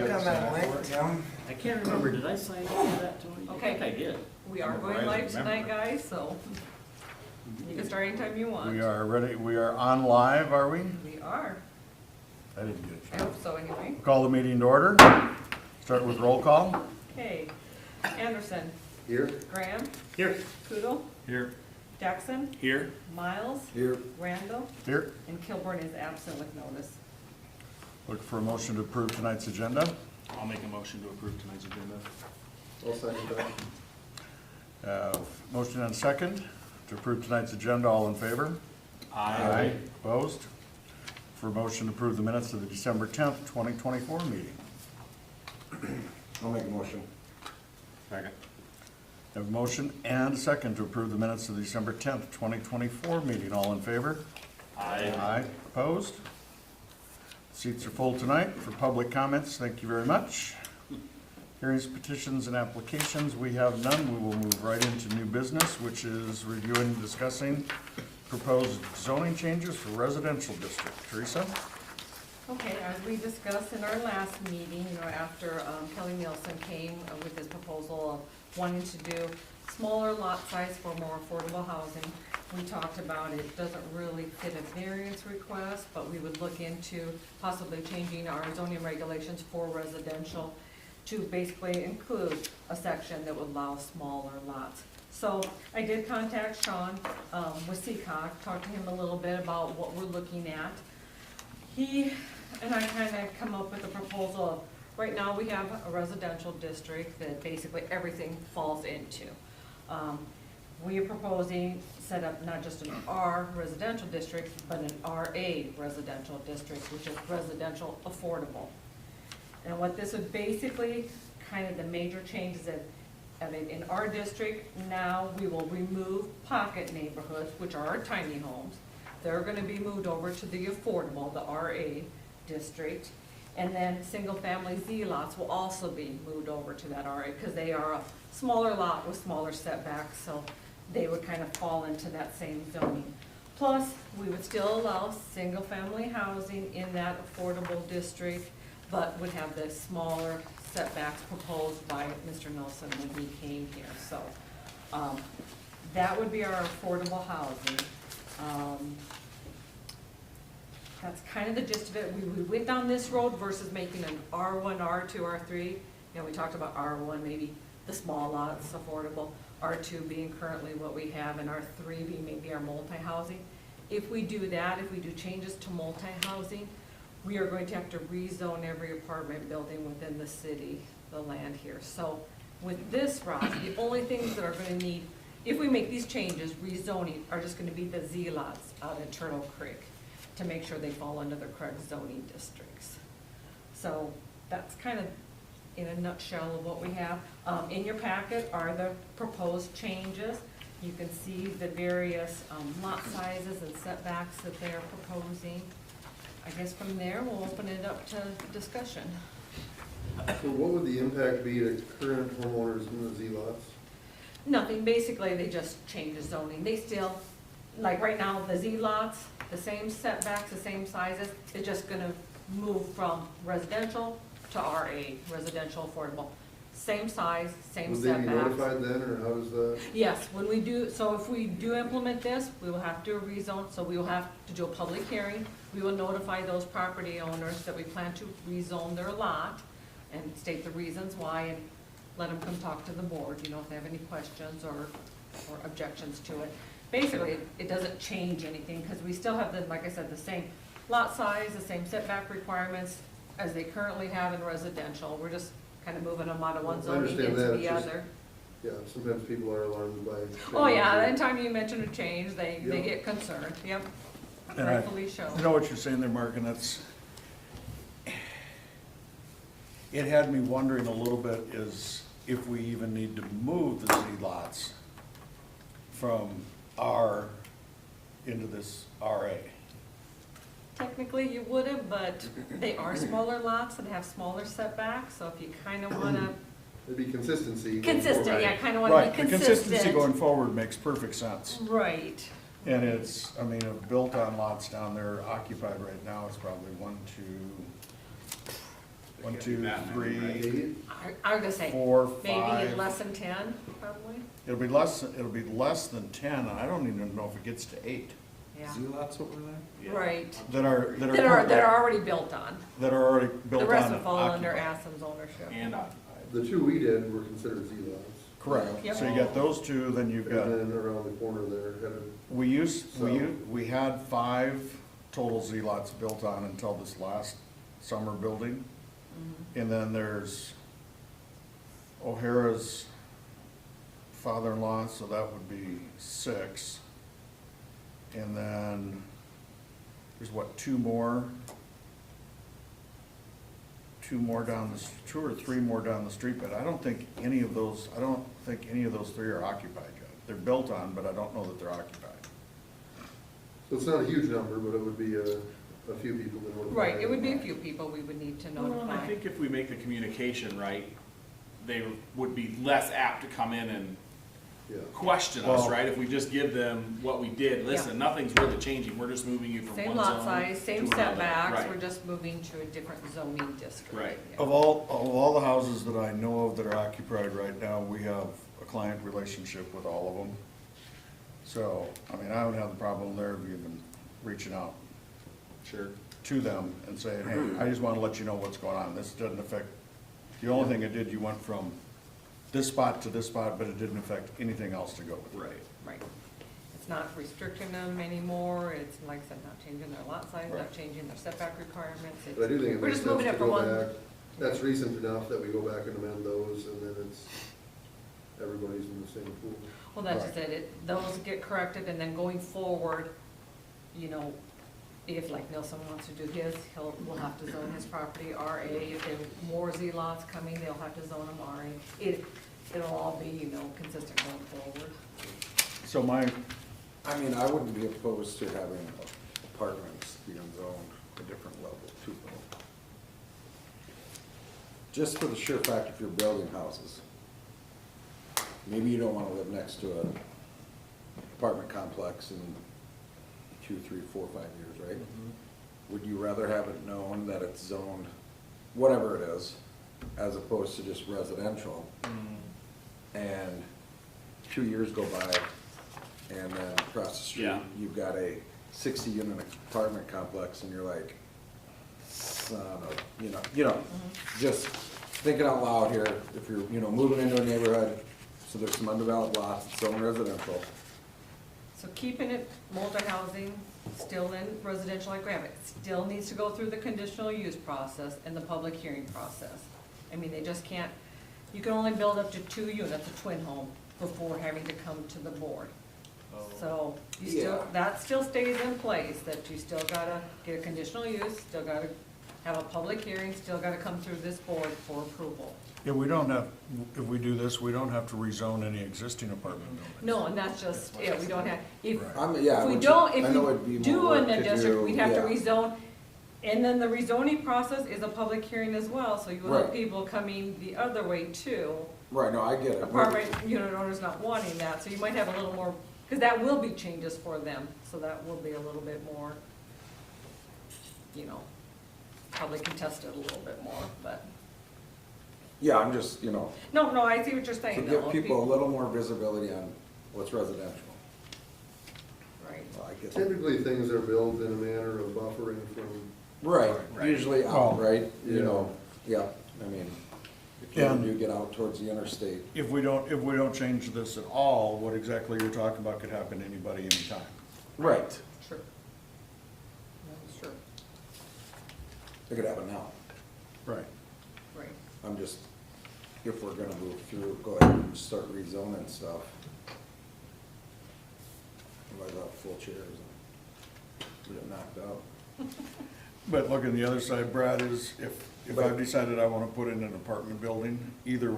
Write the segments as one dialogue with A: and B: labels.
A: click on that link, Tim.
B: I can't remember, did I sign up for that, Tony?
C: Okay.
B: I think I did.
C: We are going live tonight, guys, so you can start anytime you want.
D: We are ready, we are on live, are we?
C: We are.
D: I didn't get
C: I
D: it.
C: hope so anyway.
D: Call the meeting to order. Start with roll call.
C: Okay. Anderson.
A: Here.
C: Graham.
B: Here.
C: Kutil.
D: Here.
C: Jackson.
B: Here.
C: Miles.
A: Here.
C: Randall.
D: Here.
C: And Kilbourn is absent with notice.
D: Look for a motion to approve tonight's agenda.
B: I'll make a motion to approve tonight's agenda.
A: I'll second that.
D: Motion and second to approve tonight's agenda. All in favor?
B: Aye.
D: Opposed? For a motion to approve the minutes of the December 10th, 2024 meeting.
A: I'll make a motion.
B: Second.
D: Have a motion and a second to approve the minutes of the December 10th, 2024 meeting. All in favor?
B: Aye.
D: Opposed? Seats are full tonight for public comments. Thank you very much. Hearings, petitions, and applications, we have none. We will move right into new business, which is reviewing and discussing proposed zoning changes for residential district. Teresa?
C: Okay, as we discussed in our last meeting, after Kelly Nielsen came with his proposal of wanting to do smaller lot size for more affordable housing, we talked about it doesn't really fit a variance request, but we would look into possibly changing our zoning regulations for residential to basically include a section that would allow smaller lots. So I did contact Sean with Seacock, talked to him a little bit about what we're looking at. He and I kind of come up with a proposal of, right now we have a residential district that basically everything falls into. We are proposing set up not just an R residential district, but an RA residential district, which is residential affordable. And what this would basically, kind of the major changes in our district, now we will remove pocket neighborhoods, which are our tiny homes. They're gonna be moved over to the affordable, the RA district. And then single-family Z lots will also be moved over to that RA, because they are a smaller lot with smaller setbacks, so they would kind of fall into that same zoning. Plus, we would still allow single-family housing in that affordable district, but would have the smaller setbacks proposed by Mr. Nelson when he came here. So that would be our affordable housing. That's kind of the gist of it. We went down this road versus making an R1, R2, R3. We talked about R1, maybe the small lots, affordable, R2 being currently what we have, and R3 being maybe our multi-housing. If we do that, if we do changes to multi-housing, we are going to have to rezone every apartment building within the city, the land here. So with this route, the only things that are going to need, if we make these changes, rezoning, are just going to be the Z lots out in Turtle Creek to make sure they fall under the correct zoning districts. So that's kind of in a nutshell of what we have. In your packet are the proposed changes. You can see the various lot sizes and setbacks that they're proposing. I guess from there, we'll open it up to discussion.
A: So what would the impact be to current homeowners in the Z lots?
C: Nothing, basically they just change the zoning. They still, like right now, the Z lots, the same setbacks, the same sizes, it's just gonna move from residential to RA, residential affordable. Same size, same
A: Would they be
C: setbacks.
A: notified then, or how does that?
C: Yes, when we do, so if we do implement this, we will have to rezone, so we will have to do a public hearing. We will notify those property owners that we plan to rezone their lot and state the reasons why, and let them come talk to the board, if they have any questions or objections to it. Basically, it doesn't change anything, because we still have the, like I said, the same lot size, the same setback requirements as they currently have in residential. We're just kind of moving them out of one
A: I
C: zoning
A: understand
C: into
A: that,
C: the
A: it's just-
C: other.
A: Yeah, sometimes people are alarmed by.
C: Oh, yeah, anytime you mention a change, they
A: Yeah.
C: get concerned, yep,
D: And
C: rightfully so.
D: You know what you're saying there, Mark, and it had me wondering a little bit is if we even need to move the Z lots from R into this RA.
C: Technically, you wouldn't, but they are smaller lots and have smaller setbacks, so if you kind of want to,
A: It'd be consistency.
C: consistent, yeah, kind of want to
D: Right,
C: be
D: the
C: consistent.
D: consistency going forward makes perfect sense.
C: Right.
D: And it's, I mean, built-on lots down there occupied right now is probably 1, 2, 1,
B: Can't do
D: 2,
B: that many,
D: 3,
B: right?
A: 8?
C: I was gonna say,
D: 4,
C: maybe
D: 5.
C: less than 10, probably,
D: It'll be less than 10, and I don't even know if it gets to 8
C: yeah.
E: Z-lots over there?
B: Yeah.
C: Right.
D: that are
C: That are already built on.
D: that are already built
C: The
D: on
C: rest
D: and
C: would fall under
D: occupied.
C: Assam's ownership.
B: And occupied.
A: The 2 we did were considered Z-lots.
D: Correct.
C: Yep.
D: So you got those 2, then you've got,
A: And then around the corner there, headed,
D: we had 5 total Z-lots built on until this last summer building. And then there's O'Hara's father-in-law, so that would be 6. And then there's what, 2 more? 2 or 3 more down the street, but I don't think any of those 3 are occupied yet. They're built on, but I don't know that they're occupied.
A: so it's not a huge number, but it would be a few people that would.
C: Right, it would be a few people we would need to
B: Well, and I
C: notify.
B: think if we make the communication right, they would be less apt to come in and
A: Yeah.
B: question us,
D: Well-
B: right? If we just give them what we did, listen,
C: Yeah.
B: nothing's really changing, we're just moving you from
C: Same
B: one
C: lot
B: zone
C: size, same
B: to another.
C: setbacks,
B: Right.
C: we're just moving to a different zoning district.
B: Right.
C: Yeah.
D: Of all the houses that I know of that are occupied right now, we have a client relationship with all of them. So, I mean, I don't have the problem there of even reaching out
B: Sure.
D: to them and saying, hey, I just wanna let you know what's going on. This doesn't affect, the only thing it did, you went from this spot to this spot, but it didn't affect anything else to go with it.
B: Right.
C: Right. It's not restricting them anymore, it's like I said, not changing their lot size, not
D: Right.
C: changing their setback requirements. It's-
A: But I do think it
C: We're
A: makes
C: just
A: sense
C: moving
A: to
C: it from
A: go
C: one.
A: back. That's recent enough that we go back and amend those, and then it's, everybody's in the same pool.
C: Well, that's just
D: Right.
C: it, those get corrected, and then going forward, you know, if like Nelson wants to do his, we'll have to zone his property RA. If there are more Z lots coming, they'll have to zone them RA. It'll all be, you know, consistent going forward.
D: So
E: I mean, I wouldn't be opposed to having apartments being zoned a different level too, though. Just for the sheer fact if you're building houses. Maybe you don't wanna live next to an apartment complex in 2, 3, 4, 5 years, right? Would you rather have it known that it's zoned, whatever it is, as opposed to just residential? And 2 years go by, and then across the street,
B: Yeah.
E: you've got a 60-unit apartment complex, and you're like, son of, just thinking out loud here, if you're, moving into a neighborhood, so there's some undeveloped lots, it's zone residential.
C: So keeping it multi-housing, still in residential like we have it, still needs to go through the conditional use process and the public hearing process. I mean, they just can't, you can only build up to 2 units, a twin home, before having to come to the board. So you still,
E: Yeah.
C: that still stays in place, that you still gotta get a conditional use, still gotta have a public hearing, still gotta come through this board for approval.
D: if we do this, we don't have to rezone any existing apartment buildings.
C: No, and that's just, yeah, we don't have, if,
D: Right.
C: if we don't,
E: I know it'd be
C: if we do
E: more
C: in
E: work
C: the
E: to
C: district,
E: do,
C: we'd have to
E: yeah.
C: rezone. And then the rezoning process is a public hearing as well, so you will have
E: Right.
C: people coming the other way too.
E: Right, no, I get it.
C: Apartment unit owners not wanting that, so you might have a little more, because that will be changes for them, so that will be a little bit more, probably contested a little bit more, but,
E: Yeah, I'm just,
C: no, I see what you're
E: to
C: saying though.
E: give people a little more visibility on what's residential.
C: Right.
E: Well, I get it.
A: Typically, things are built in a manner of buffering from,
E: Right,
B: Right.
E: usually out,
D: Well,
E: right?
A: yeah.
E: Yeah, I mean, if you
D: And-
E: do get out towards the interstate.
D: If we don't change this at all, what exactly you're talking about could happen to anybody anytime.
E: Right.
C: Sure. That's true,
E: It could happen now.
D: Right.
C: right.
E: I'm just, if we're gonna move through, go ahead and start rezoning stuff. Otherwise, I'll have full chairs and get it knocked out.
D: But look, on the other side, Brad, is if I've decided I wanna put in an apartment building, either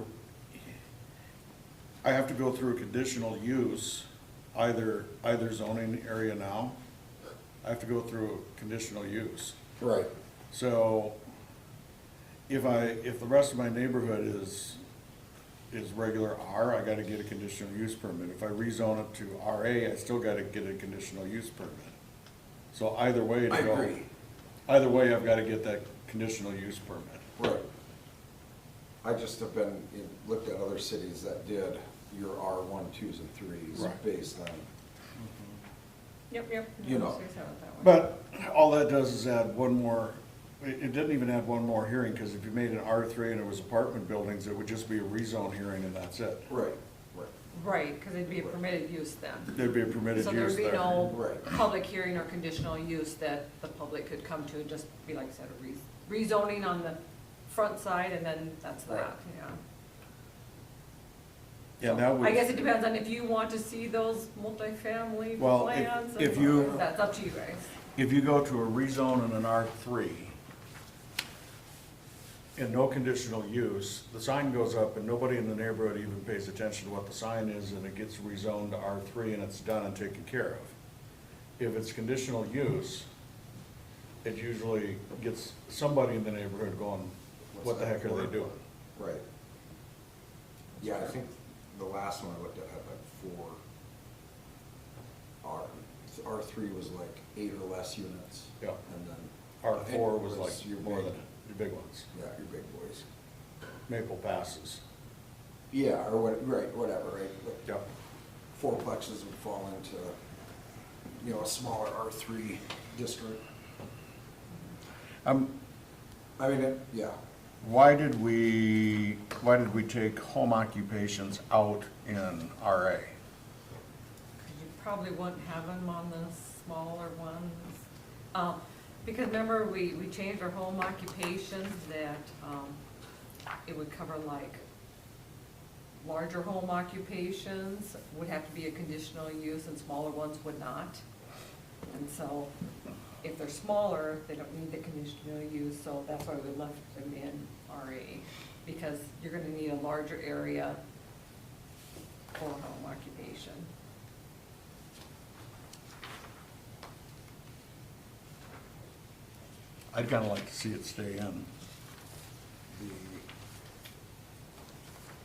D: I have to go through a conditional use, either zoning area now, I have to go through a conditional use.
E: Right.
D: So if the rest of my neighborhood is regular R, I gotta get a conditional use permit. If I rezone it to RA, I still gotta get a conditional use permit. So either way to
E: I
D: go.
E: agree.
D: Either way, I've gotta get that conditional use permit.
E: Right. I just have been, looked at other cities that did your R1, 2s, and 3s
D: Right.
E: based on,
C: Yep.
E: You know.
C: Say so that way.
D: But all that does is add one more, it didn't even add one more hearing, because if you made an R3 and it was apartment buildings, it would just be a rezone hearing and that's it.
E: right.
C: Right, because it'd be a permitted use then.
D: There'd be a permitted
C: So
D: use
C: there'd be
D: there.
C: no
E: Right.
C: public hearing or conditional use that the public could come to, and just be like I said, a rezoning on the front side, and then that's
E: Right.
C: that, yeah.
D: Yeah, that would.
C: I guess it depends on if you want to see those multifamily
D: Well,
C: plans.
D: if
C: and
D: you-
C: That's up to you guys.
D: If you go to a rezone and an R3, and no conditional use, the sign goes up and nobody in the neighborhood even pays attention to what the sign is, and it gets rezoned to R3 and it's done and taken care of. If it's conditional use, it usually gets somebody in the neighborhood going, what the heck are they doing?
E: Right. Yeah, I think the last one I looked at had like 4 R3 was like 8 or less units.
D: Yeah.
E: And then.
D: R4 was like
E: your
D: more
E: big-
D: than, your big ones,
E: Yeah, your big boys.
D: Maple Passes.
E: Yeah, or what, right, whatever, right? Like
D: Yep.
E: 4plexes would fall into, a smaller R3 district. I mean, yeah,
D: Why did we take home occupations out in RA?
C: 'Cause you probably wouldn't have them on the smaller ones. Because remember, we changed our home occupations that, it would cover like larger home occupations would have to be a conditional use and smaller ones would not. And so if they're smaller, they don't need the conditional use, so that's why we left them in RA. Because you're gonna need a larger area for home occupation.
D: I'd kinda like to see it stay in,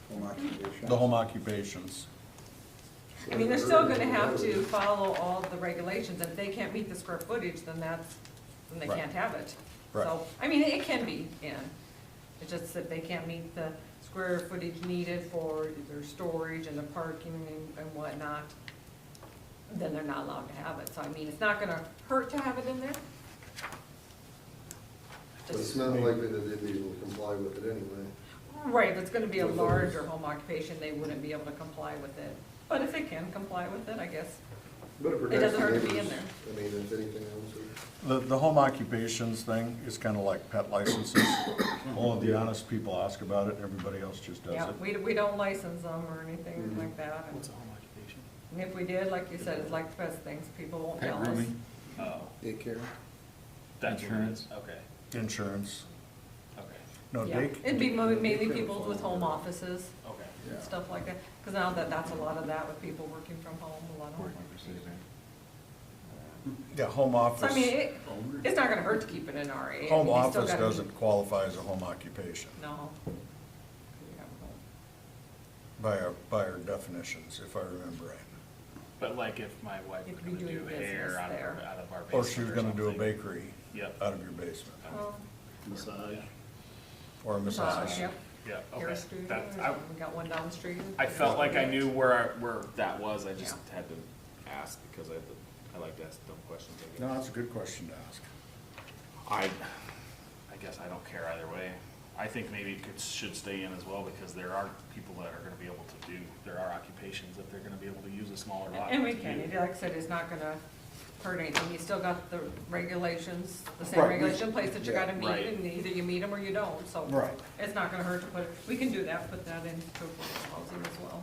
E: the home occupation.
D: the home occupations.
C: I mean, they're still gonna have to follow all the regulations, and if they can't meet the square footage, then they
D: Right.
C: can't have it.
D: Right.
C: So, I mean, it can be in, it's just that they can't meet the square footage needed for their storage and the parking and whatnot, then they're not allowed to have it, so I mean, it's not gonna hurt to have it in there.
A: But it's
C: Just-
A: not likely that they'd be able to comply with it anyway.
C: Right, if it's gonna be a larger home occupation, they wouldn't be able to comply with it, but if they can comply with it, I guess.
A: But it
C: It
A: protects
C: doesn't
A: the
C: hurt to be
A: neighbors.
C: in there.
A: I mean, if anything else,
D: The home occupations thing is kinda like pet licenses. All of the honest people ask about it, everybody else just does
C: Yeah,
D: it.
C: we don't license them or anything
A: Mhm.
C: like that. and-
B: What's a home occupation?
C: And if we did, like you said, it's like the best things, people won't
D: Pet
C: tell us.
D: grooming,
B: Oh,
E: Daycare.
B: that's
D: Insurance.
B: Okay,
D: insurance.
B: okay,
D: No,
C: Yeah,
D: Dake,
C: it'd be mainly people with home offices
B: okay.
C: and
E: Yeah.
C: stuff like that, because now that's a lot of that with people working from home, a lot of home offices.
D: yeah, home
C: So
D: office.
C: I mean, it's not gonna hurt to keep it in RA. I mean,
D: Home
C: you still
D: office
C: gotta-
D: doesn't qualify as a home occupation
C: No.
D: by our definitions, if I remember right.
B: But like if my wife
C: You
B: was
C: could be
B: gonna do
C: doing
B: hair
C: business
B: out
C: there.
B: of our basement
D: Or she was gonna do a
B: something.
D: bakery
B: Yep.
D: out of your basement,
C: Well,
F: Massage.
D: or a massage.
C: Yep,
B: Yeah,
C: hair
B: okay.
C: studio,
B: That's,
C: we got one down the street.
B: I felt like I knew where that was, I just
C: Yeah.
B: had to ask because I like to ask dumb questions, I guess.
D: No, that's a good question to ask.
B: I guess I don't care either way. I think maybe it should stay in as well because there are people that are gonna be able to do, there are occupations that they're gonna be able to use a smaller lot.
C: And we
B: to
C: can,
B: do.
C: like I said, it's not gonna hurt anything, you still got the regulations, the same
D: Right.
C: regulation in place that you gotta meet,
B: Right.
C: and either you meet them or you don't, so.
D: Right.
C: It's not gonna hurt to put, we can do that, put that into affordable housing as well.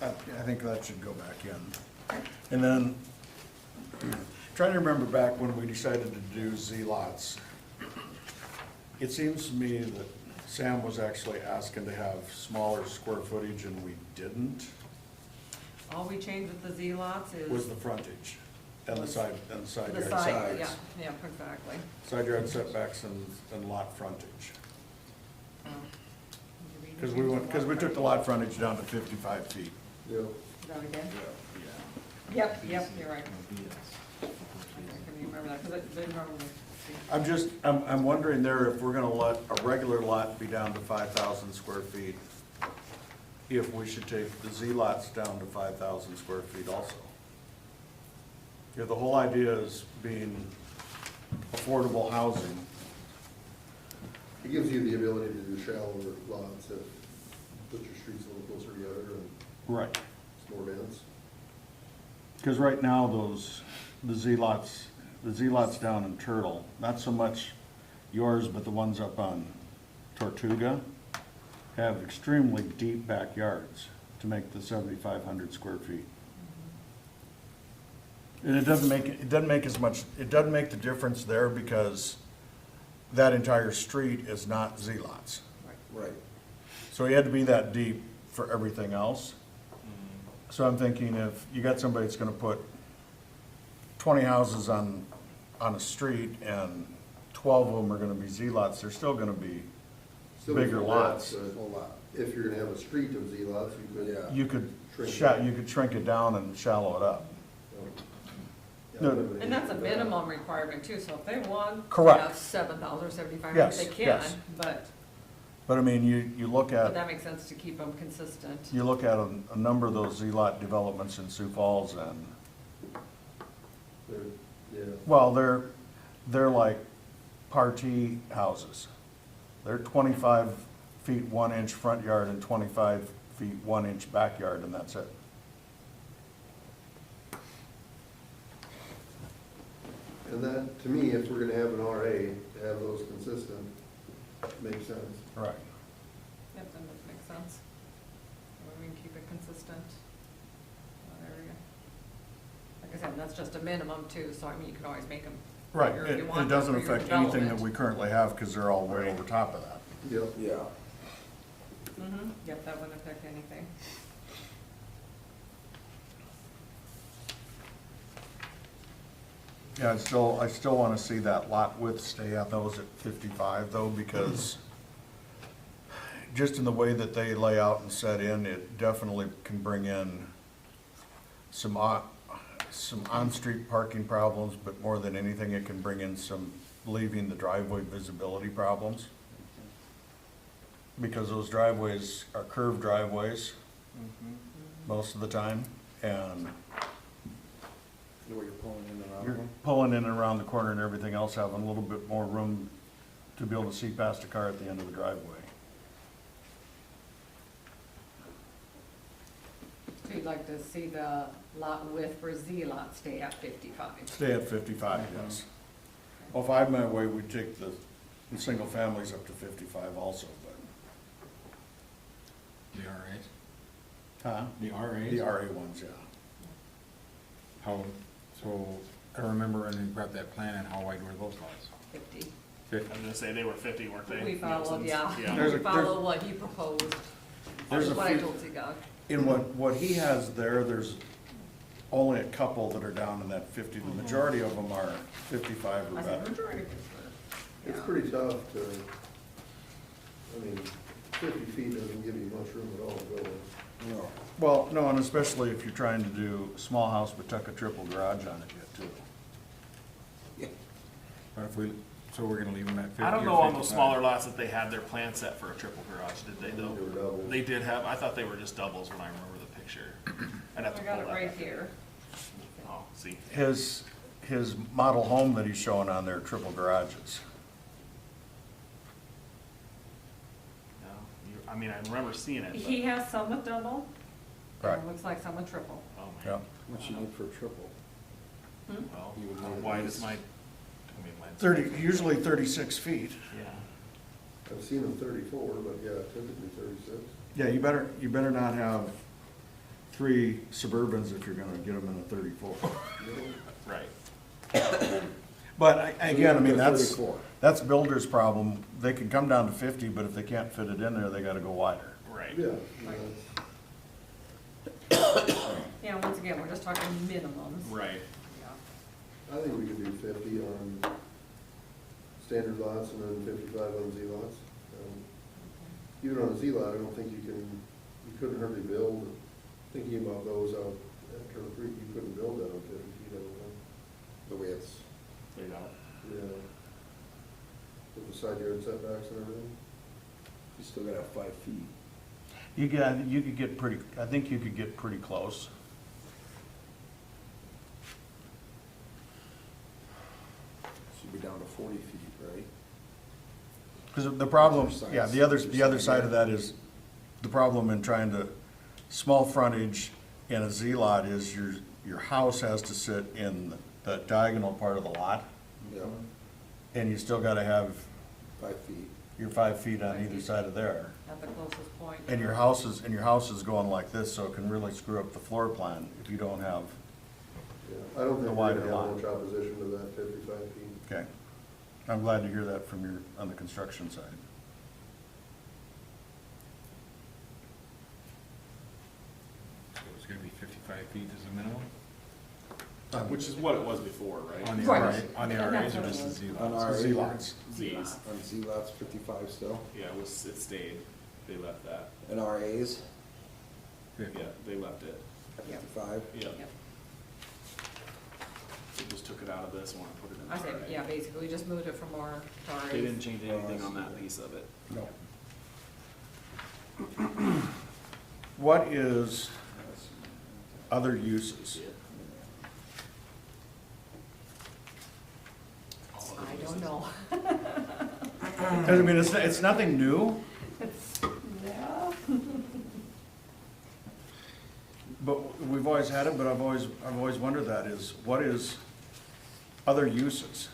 D: I think that should go back in. And then, trying to remember back when we decided to do Z-lots, it seems to me that Sam was actually asking to have smaller square footage and we didn't,
C: All we changed with the Z-lots is.
D: was the frontage and the side
C: The
D: yard
C: side,
D: setbacks.
C: yeah, exactly.
D: Side yard setbacks and lot frontage.
C: Because
D: Because we took the lot frontage down to 55 feet.
A: yeah.
C: That again?
B: Yeah.
C: Yep, you're right. I can remember that, because I didn't remember
D: I'm wondering there if we're gonna let a regular lot be down to 5,000 square feet, if we should take the Z lots down to 5,000 square feet also. Yeah, the whole idea is being affordable housing.
A: It gives you the ability to do shallower lots if, put your streets a little closer together and
D: Right.
A: it's more dense.
D: Because right now, the Z lots down in Turtle, not so much yours, but the ones up on Tortuga, have extremely deep backyards to make the 7,500 square feet. And it doesn't make the difference there because that entire street is not Z lots.
E: Right.
D: So he had to be that deep for everything else. So I'm thinking if you got somebody that's gonna put 20 houses on a street and 12 of them are gonna be Z lots, they're still gonna be
A: Still
D: bigger
A: different
D: lots.
A: but
E: Whole lot.
A: If you're gonna have a street of Z lots, you could.
E: Yeah.
D: You could,
A: Shrink
D: you could shrink it down and shallow it up.
A: Yeah,
D: No.
C: And that's a minimum requirement too, so if they want to
D: Correct.
C: have 7,000 or 7,500,
D: Yes,
C: they can,
D: yes.
C: but
D: But I mean, you look
C: but
D: at,
C: that makes sense to keep them consistent.
D: a number of those Z lot developments in Sioux Falls and,
A: They're- Yeah,
D: well, they're like party houses. They're 25 feet 1 inch front yard and 25 feet 1 inch backyard, and that's it.
A: and that, to me, if we're gonna have an RA, to have those consistent, makes sense.
D: Right.
C: Yep, that does make sense. We can keep it consistent. in that area. Like I said, that's just a minimum too, so I mean, you can always make them
D: Right,
C: bigger if you
D: it
C: want
D: doesn't
C: them for your
D: affect anything that
C: development.
D: we currently have, because they're all way over top of that.
A: Yep.
E: Yeah.
C: Yep, that wouldn't affect anything.
D: Yeah, I still wanna see that lot width stay at those at 55 though, because just in the way that they lay out and set in, it definitely can bring in some on-street parking problems, but more than anything, it can bring in some leaving the driveway visibility problems. Because those driveways are curved driveways most of the time, and
E: The way you're pulling in and out of
D: you're
E: them.
D: pulling in and around the corner and everything else, having a little bit more room to be able to see past a car at the end of the driveway.
C: So you'd like to see the lot width for Z lot stay at 55?
D: Stay at 55, yes. Well, if I had my way, we'd take the single families up to 55 also, but.
F: The RAs?
D: Huh?
F: The RAs?
D: The RA ones, yeah.
F: How, so, I remember when we brought that plan in, how wide were those lots?
C: 50.
B: I was gonna say, they were 50, weren't they?
C: We followed,
B: Nielsen's?
C: yeah,
D: There's
C: we
D: a-
C: followed what he proposed.
D: There's
C: That's
D: a
C: what I
D: few-
C: told you guys.
D: In what he has there, there's only a couple that are down in that 50. The majority of them are 55 or
C: I said,
D: better.
C: majority of
A: It's pretty tough to, I mean, 50 feet doesn't give you much room at all to build.
E: No.
D: Well, no, and especially if you're trying to do a small house but tuck a triple garage on it yet too.
E: Yeah.
F: But if we, so we're gonna leave them at 50
B: I don't
F: or
B: know on those
F: 55?
B: smaller lots that they had their plan set for a triple garage, did they though?
A: They were doubles.
B: They did have, I thought they were just doubles when I remember the picture. I'd have to
C: I
B: pull
C: got it
B: that
C: right
B: back.
C: here.
B: Oh, see,
D: His model home that he's showing on there, triple garages.
B: no, I mean, I remember seeing it, but,
C: He has some with double,
D: Right.
C: and it looks like some with triple.
B: oh
D: Yeah.
B: man.
E: What you need for a triple?
B: Well,
E: You would
B: how
E: need at
B: wide
E: least-
B: is my, I mean, mine's.
D: 30, usually 36 feet.
B: Yeah.
A: I've seen them 34, but yeah, typically 36.
D: Yeah, you better not have 3 Suburbans if you're gonna get them in a 34.
B: Right.
D: But again, I mean, that's
E: 34.
D: builder's problem. They can come down to 50, but if they can't fit it in there, they gotta go wider.
B: Right.
A: Yeah.
C: Right.
A: that's-
C: Yeah, once again, we're just talking minimums.
B: Right.
C: Yeah.
A: I think we could do 50 on standard lots and then 55 on Z lots. Even on a Z lot, I don't think you couldn't hardly build, thinking about those out at Turtle Creek, you couldn't build that on 50 feet, I don't
E: The way it's,
B: There you go.
A: know. the side yard setbacks and everything.
E: You still gotta have 5 feet.
D: You could get pretty, I think you could get pretty close.
E: Should be down to 40 feet, right?
D: Because the problem,
E: Other
D: yeah,
E: sides,
D: the other side of that is, the problem in trying to, small frontage in a Z lot is your house has to sit in the diagonal part of the lot,
E: Yeah,
D: and you still gotta have
E: 5 feet.
D: your 5 feet on either side of there.
C: At the closest point.
D: And your house is going like this, so it can really screw up the floor plan if you don't have,
A: Yeah, I don't
D: The
A: think we're
D: wider
A: gonna have
D: lot.
A: much opposition to that 55 feet.
D: okay. I'm glad to hear that from your, on the construction side.
F: So it's gonna be 55 feet as a minimum?
B: Which is what it was before, right?
F: On the
C: Right.
F: RA, on the
C: And
F: RAs
C: that's
F: or
C: what
F: just
C: it
F: the
C: was.
F: Z
E: On
F: lots?
E: RA,
D: Z lots.
B: Z's.
E: On Z lots, 55 still.
B: Yeah, it stayed. They left that.
E: And RAs,
F: 50.
B: Yeah, they left it.
C: Yep.
E: 55.
B: Yeah.
C: Yep.
B: They just took it out of this and want to put it in.
C: I said,
B: RA.
C: yeah, basically, we just moved it from our RAs.
B: They didn't change anything on that piece of it.
D: No. What is other uses?
C: I don't know.
D: I mean, it's nothing new,
C: Yeah.
D: but we've always had it, but I've always wondered that is, what is other uses?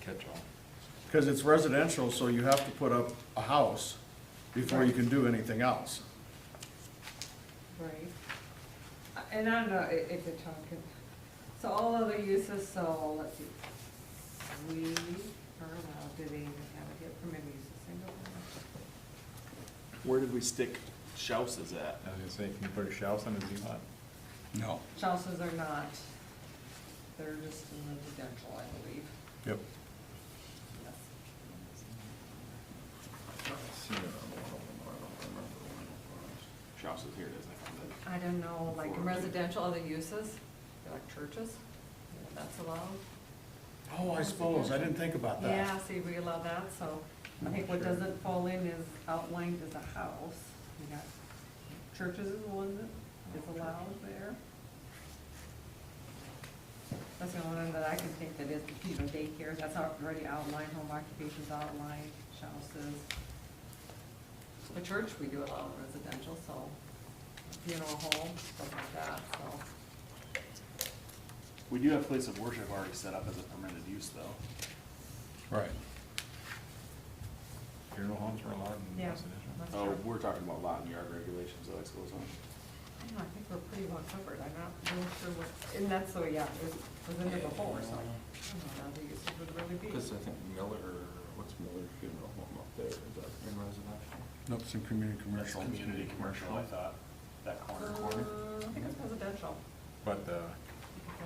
F: Catch-all.
D: Because it's residential, so you have to put up a house before you can do anything else.
C: Right. And I don't know if they're talking, so all other uses, so let's see. We are allowed, do they even have it here, permitted uses, single family?
B: Where did we stick Schauss's at?
F: I was gonna say, can you put a house on a Z lot?
D: No.
C: Houses are not, they're just in residential, I believe.
D: Yep.
C: Yes.
B: Schauss's, here it is, I found it.
C: I don't know, like in residential, other uses, like churches, that's allowed.
D: Oh, I suppose, I didn't think about that.
C: Yeah, see, we allow that, so I think what doesn't fall in is outlined as a house. We got, churches is one that is allowed there. That's the only one that I can think that is, you know, daycare, that's already outlined, home occupations outlined, houses. The church, we do allow residential, so funeral home, stuff like that, so.
B: We do have place of worship already set up as a permitted use, though.
D: Right.
F: Funeral homes are allowed in
C: Yeah,
F: residential?
C: that's
B: Oh,
C: true.
B: we're talking about lot and yard regulations, so that goes on.
C: I don't know, I think we're pretty well covered, I'm not really sure what, and that's, so, yeah, it was in there before, so. I don't know how the uses would really be.
G: Because I think Miller, what's Miller Funeral Home up there, is that in residential?
D: Nope, it's in community
B: That's
D: commercial.
B: community commercial, I thought, that corner.
C: I think it's residential.
F: But the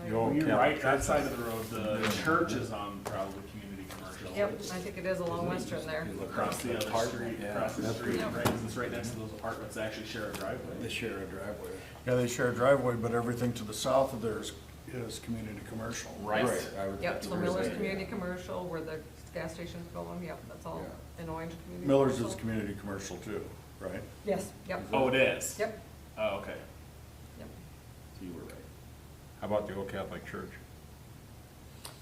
C: Right.
F: old
B: You're
F: Catholic
B: right, that
F: church
B: side
F: is-
B: of the road, the church is on probably community commercial.
C: Yep, I think it is along Western there.
B: Across the other street,
G: Yeah.
B: across the street,
C: Yep.
B: right, 'cause it's right next to those apartments, they actually share a driveway.
E: They share a driveway.
D: Yeah, they share a driveway, but everything to the south of there is community commercial.
B: Right.
E: I would-
C: Yep, so Miller's
E: Yeah.
C: community commercial, where the gas station's going, yep, that's all in orange community.
D: Miller's
C: commercial.
D: is community commercial too, right?
C: Yes, yep,
B: Oh, it is?
C: yep,
B: Oh, okay,
C: yep,
B: so you were right.
F: How about the old Catholic church?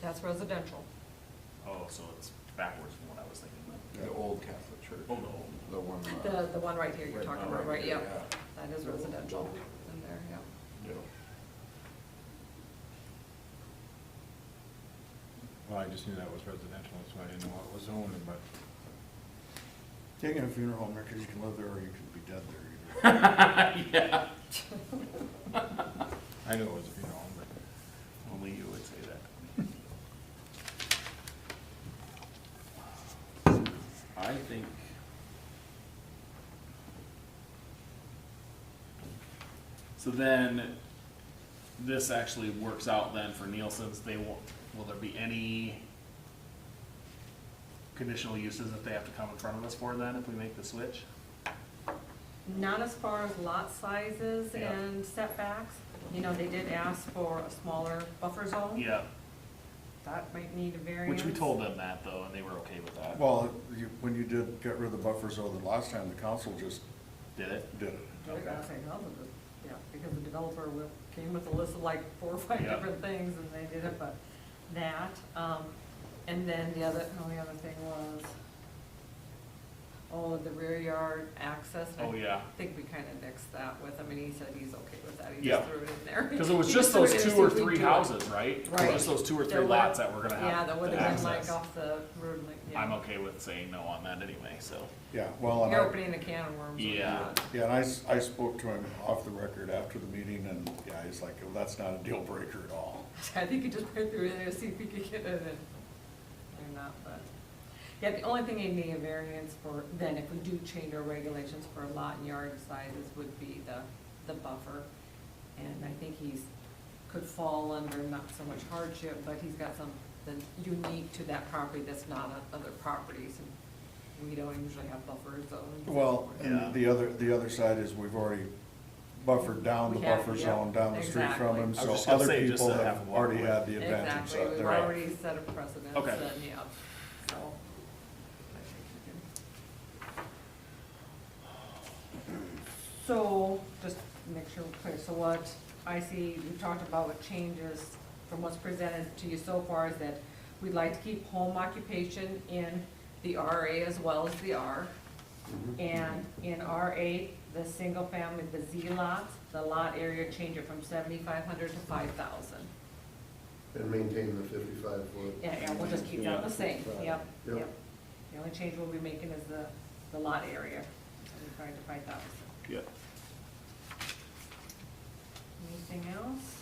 C: that's residential.
B: Oh, so it's backwards from what I was thinking then.
G: The old Catholic church.
B: Oh, no.
G: The one.
C: The one right here you're
G: Right,
C: talking
G: right
C: about, right,
G: here,
C: yep, that is residential in there, yep.
G: Yeah.
F: Well, I just knew that was residential, that's why I didn't know what was zoned, but.
D: Taking a funeral home there, 'cause you can live there or you can be dead there.
B: Yeah.
F: I knew it was a funeral home, but.
B: Only you would say that. I think. So then, this actually works out then for Nielsen's, will there be any conditional uses that they have to come in front of us for then, if we make the switch?
C: Not as far as lot sizes
B: Yeah.
C: and setbacks, you know, they did ask for a smaller buffer zone.
B: Yeah,
C: that might need a variance.
B: Which we told them that though, and they were okay with that.
D: Well, when you did get rid of the buffer zone the last time, the council just
B: Did it?
D: did it.
C: I was gonna say, no, yeah, because the developer came with a list of like 4 or 5
B: Yeah.
C: different things, and they did it, but that, and then the other thing was, the rear yard access. and
B: Oh, yeah.
C: I think we kinda nixed that with him, and he said he's okay with that, he
B: Yeah.
C: just threw it in there.
B: Cause it was
C: He
B: just
C: threw it
B: those
C: in to
B: 2
C: see
B: or
C: if we'd
B: 3
C: do it.
B: houses, right?
C: Right.
B: Just those 2 or 3
C: There
B: lots
C: would-
B: that we're gonna have.
C: Yeah, that would've
B: the
C: been like
B: access.
C: off the road, like, yeah.
B: I'm okay with saying no on that anyway, so.
D: Yeah, well, and
C: You're
D: I,
C: opening a can of worms. with
B: Yeah.
C: that.
D: yeah, and I spoke to him off the record after the meeting, and yeah, he's like, well, that's not a deal breaker at all.
C: I think he just went through there to see if he could get it in, or not, but, yeah, the only thing he'd need a variance for, then if we do change our regulations for lot and yard sizes would be the buffer. And I think could fall under not so much hardship, but he's got something unique to that property that's not on other properties. And we don't usually have buffer zones.
D: Well,
B: Yeah.
D: and the other side is we've already buffered down the
C: We have,
D: buffer
C: yeah,
D: zone down the street from him,
B: exactly. I
D: so
B: was just gonna
D: other
B: say, just
D: people
B: to
D: have
B: have
D: already
B: walkway.
D: had the advantage
C: Exactly,
D: of
C: we've
D: that.
B: Right.
C: already set a precedent,
B: Okay.
C: and, yeah, so. I think we can- So, just to make sure we're clear, so what I see, we talked about what changes from what's presented to you so far is that we'd like to keep home occupation in the RA as well as the R. And in R8, the single family, the Z lots, the lot area change it from 7,500 to 5,000.
A: And maintain the 55-foot.
C: Yeah, we'll just keep that the same, yep,
A: Yep.
C: yep. The only change we'll be making is the lot area, 75 to 5,000.
B: Yeah.
C: Anything else?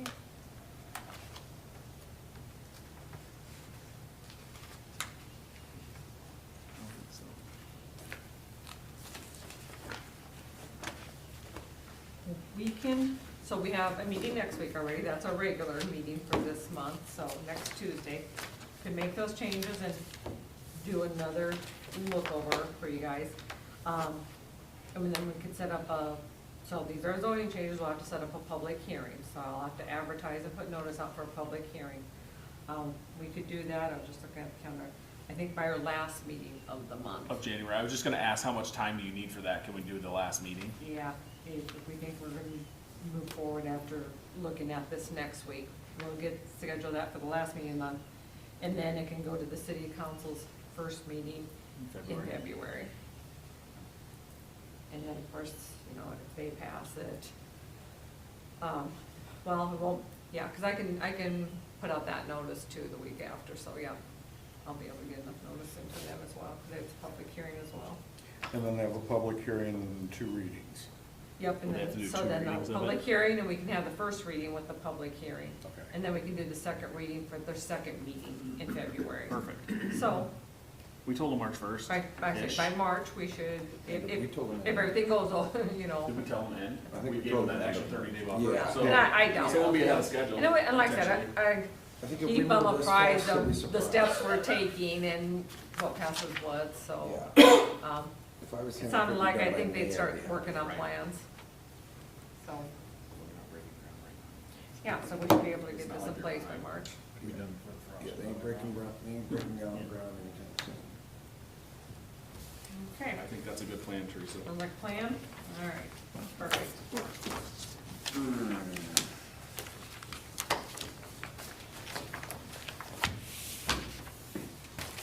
C: Okay. We can, so we have a meeting next week already, that's our regular meeting for this month, so next Tuesday. Can make those changes and do another look over for you guys. And then we could set up so these are zoning changes, we'll have to set up a public hearing, so I'll have to advertise and put notice out for a public hearing. We could do that, I was just looking at the calendar, I think by our last meeting of the month.
B: Of January. I was just gonna ask how much time do you need for that? Can we do the last meeting?
C: Yeah, if we think we're gonna move forward after looking at this next week, we'll schedule that for the last meeting of the month. And then it can go to the city council's first meeting in February. And then, of course, if they pass it, well, it won't, yeah, cause I can put out that notice too the week after, so yeah, I'll be able to get enough notice into them as well, cause it's a public hearing as well.
D: And then they have a public hearing and 2 readings.
C: Yep, and
B: They have to
C: then,
B: do
C: so
B: two
C: then
B: readings
C: the
B: of
C: public
B: it?
C: hearing, and we can have the first reading with the public hearing.
D: Okay.
C: And then we can do the second reading for their second meeting in February.
B: Perfect.
C: So,
B: We told them March 1st.
C: by March, we should,
E: We told them
C: if everything goes,
B: Did we tell them in?
E: I think
B: We
E: we
B: gave
E: told
B: them that
E: them
B: extra
E: in.
B: 30-day buffer.
E: Yeah.
B: So-
C: and I doubt.
B: So we'll be ahead of schedule.
C: And like I said,
B: potentially.
E: I think if we
C: keep them
E: move this
C: apprised
E: fast, they'll be
C: of the
E: surprised.
C: steps we're taking and what passes what, so.
E: Yeah.
C: If
E: If I was him,
C: It
E: I'd
C: sounded
E: be
C: like
E: done
C: I
E: by
C: think
E: May,
C: they'd
E: I'd
C: start
E: be happy.
C: working on
B: Right.
C: plans. So, yeah, so we should be able to get this in place by March.
F: We done for
E: Yeah, they ain't breaking ground anytime soon.
C: Okay,
B: I think that's a good plan, Teresa.
C: sounds like a plan? All right, perfect.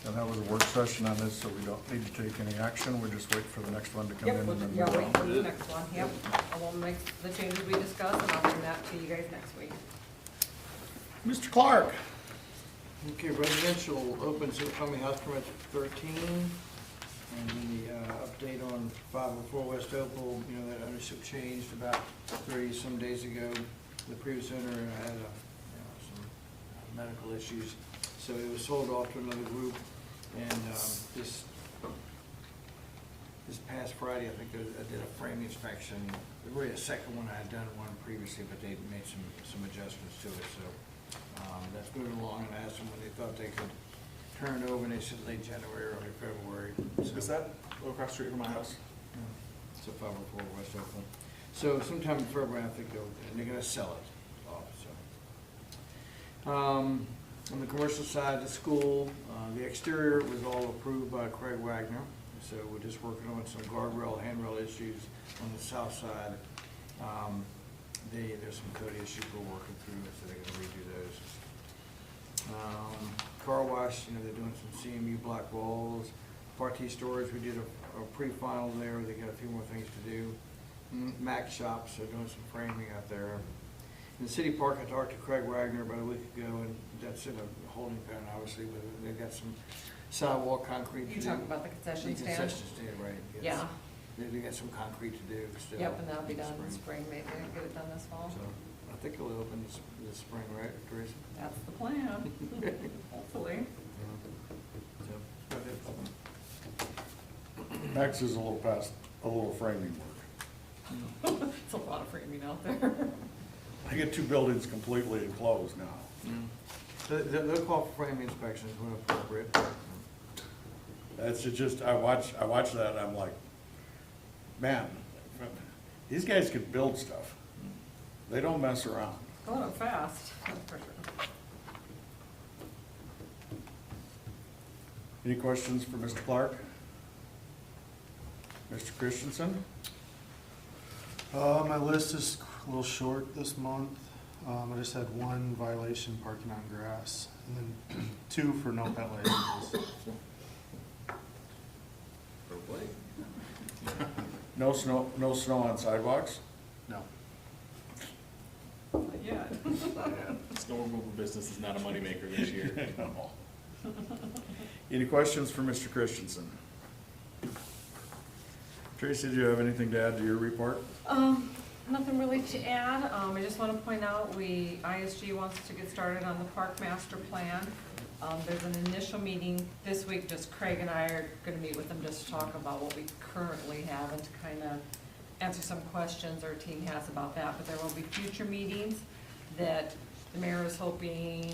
D: And that was a work session on this, so we don't need to take any action, we just wait for the next one to come in
C: Yep,
D: and
C: we'll
D: then
C: yeah,
D: move
C: wait for
D: on.
C: the next one, yep. I will make the changes we discussed, and I'll bring that to you guys next week.
D: Mr. Clarke?
H: Okay, residential open single-family house permits 13, and the update on 504 West Opal, that ownership changed about 30-some days ago. The previous owner had some medical issues, so it was sold off to another group, and this past Friday, I think I did a frame inspection, really a second one. I had done one previously, but they made some adjustments to it, so that's moving along, and I asked them when they thought they could turn it over, and they said late January, early February. So-
B: Is that across the street from my house?
H: Yeah, it's a 504 West Oakland. So sometime in February, I think they're gonna sell it off, so. On the commercial side, the school, the exterior was all approved by Craig Wagner. So we're just working on some guardrail, handrail issues on the south side. There's some code issues we're working through, so they're gonna redo those. Car wash, they're doing some CMU black walls. Party storage, we did a pre-final there. They got a few more things to do. Mac shops are doing some framing out there. In the city park, I talked to Craig Wagner about a week ago, and that's in a holding pattern, obviously, but they've got some sidewalk concrete.
C: You talking about the concession stand?
H: Concession stand, right. Yes.
C: Yeah.
H: They got some concrete to do still.
C: Yep, and that'll be done in spring, maybe, get it done this fall.
H: So, I think it'll open this spring, right, Teresa?
C: That's the plan, hopefully.
H: So, that's about it.
D: Max is a little past, a little framing work.
C: It's a lot of framing out there.
D: I get 2 buildings completely enclosed now.
H: They'll call for framing inspections when appropriate.
D: That's just, I watch that and I'm like, man, these guys can build stuff. They don't mess around.
C: Going up fast, that's for sure.
D: Any questions for Mr. Clarke? Mr. Christensen?
I: My list is a little short this month. I just had 1 violation, parking on grass, and then 2 for no pet licenses.
D: No snow on sidewalks?
I: No.
C: Not yet.
B: Snow removal business is not a moneymaker this year.
D: No. Any questions for Mr. Christensen? Teresa, do you have anything to add to your report?
C: Nothing really to add. I just want to point out, ISG wants to get started on the park master plan. There's an initial meeting this week, just Craig and I are gonna meet with them just to talk about what we currently have and to kind of answer some questions our team has about that. But there will be future meetings that the mayor is hoping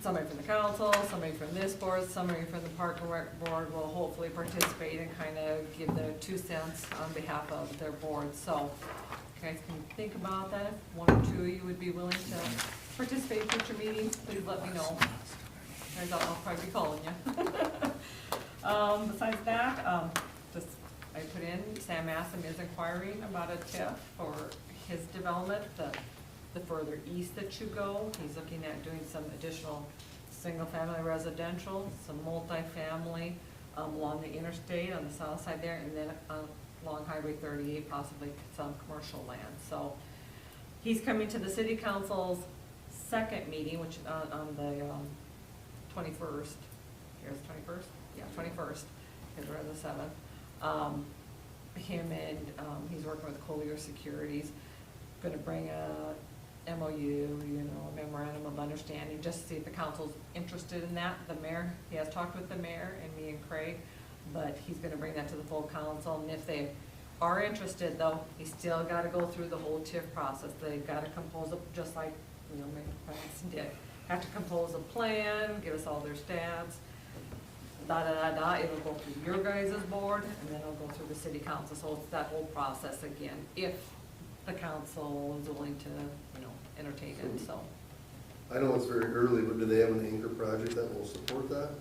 C: somebody from the council, somebody from this board, somebody from the park and rec board will hopefully participate and kind of give their 2 cents on behalf of their board. So you guys can think about that. If 1 or 2 of you would be willing to participate in future meetings, please let me know. Guys, I'll probably be calling you. Besides that, I put in, Sam Assam is inquiring about a TIF for his development, the further east that you go. He's looking at doing some additional single-family residential, some multifamily along the interstate on the south side there, and then along Highway 38, possibly some commercial land. So he's coming to the city council's second meeting, which on the 21st. Here's the 21st? Yeah, 21st, because we're on the 7th. Him and he's working with Collier Securities, gonna bring a MOU, a memorandum of understanding, just to see if the council's interested in that. The mayor, he has talked with the mayor and me and Craig, but he's gonna bring that to the full council, and if they are interested, though, he's still gotta go through the whole TIF process. They've gotta compose a, just like, Christensen did, have to compose a plan, give us all their stats, it'll go through your guys' board, and then it'll go through the city council, so it's that whole process again, if the council is willing to, entertain it, so.
A: I know it's very early, but do they have an anchor project that will support that?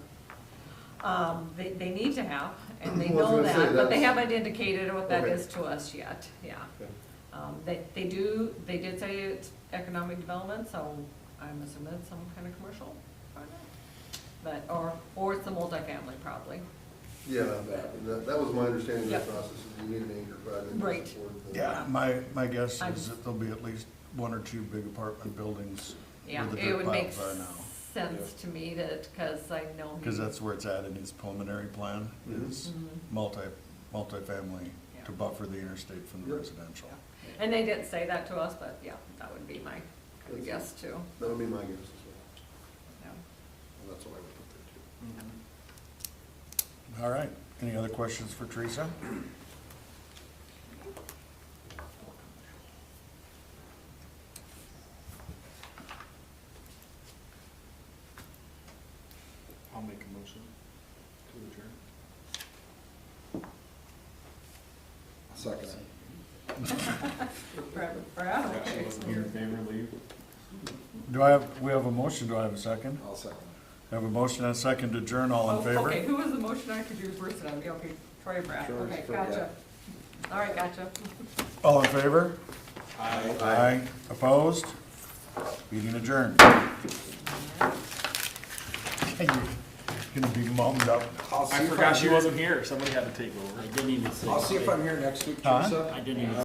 C: They need to have, and they
A: Well, I
C: know
A: was gonna say,
C: that, but they
A: that's-
C: haven't indicated what that
A: Okay.
C: is to us yet, yeah.
A: Okay.
C: They did say it's economic development, so I'm assuming it's some kind of commercial project. But, or it's a multifamily probably.
A: Yeah, that was my understanding of the
C: Yep.
A: process, is you need an anchor project
C: Right.
A: to support the.
D: Yeah, my guess is that there'll be at least 1 or 2 big apartment buildings
C: Yeah,
D: with the
C: it
D: dirt
C: would make
D: piles are now.
C: sense to me that, because I know.
D: Because that's where it's at in his preliminary plan, is multifamily
C: Yeah.
D: to buffer the interstate from the
A: Yep.
D: residential.
C: And they didn't say that to us, but yeah, that would be my kind of
A: That's-
C: guess too.
A: That would be my guess as well.
C: Yeah.
E: Well, that's what I would put there too.
D: All right, any other questions for Teresa?
B: I'll make a motion to adjourn.
E: Second.
C: Brad, okay.
B: You're in favor, leave?
D: we have a motion, do I have a second?
E: I'll second.
D: I have a motion and a second to adjourn, all in
C: Oh,
D: favor?
C: okay, who was the motion? I could reverse it on me. Okay, Troy and Brad.
E: Troy,
C: Okay,
E: Troy,
C: gotcha. All right, gotcha.
D: All in favor?
B: I
D: Aye. Opposed? Meeting adjourned. You're gonna be mummed up.
B: forgot she wasn't here. Somebody had to take over.
E: I'll see if I'm here next week,
D: Huh?
E: Teresa.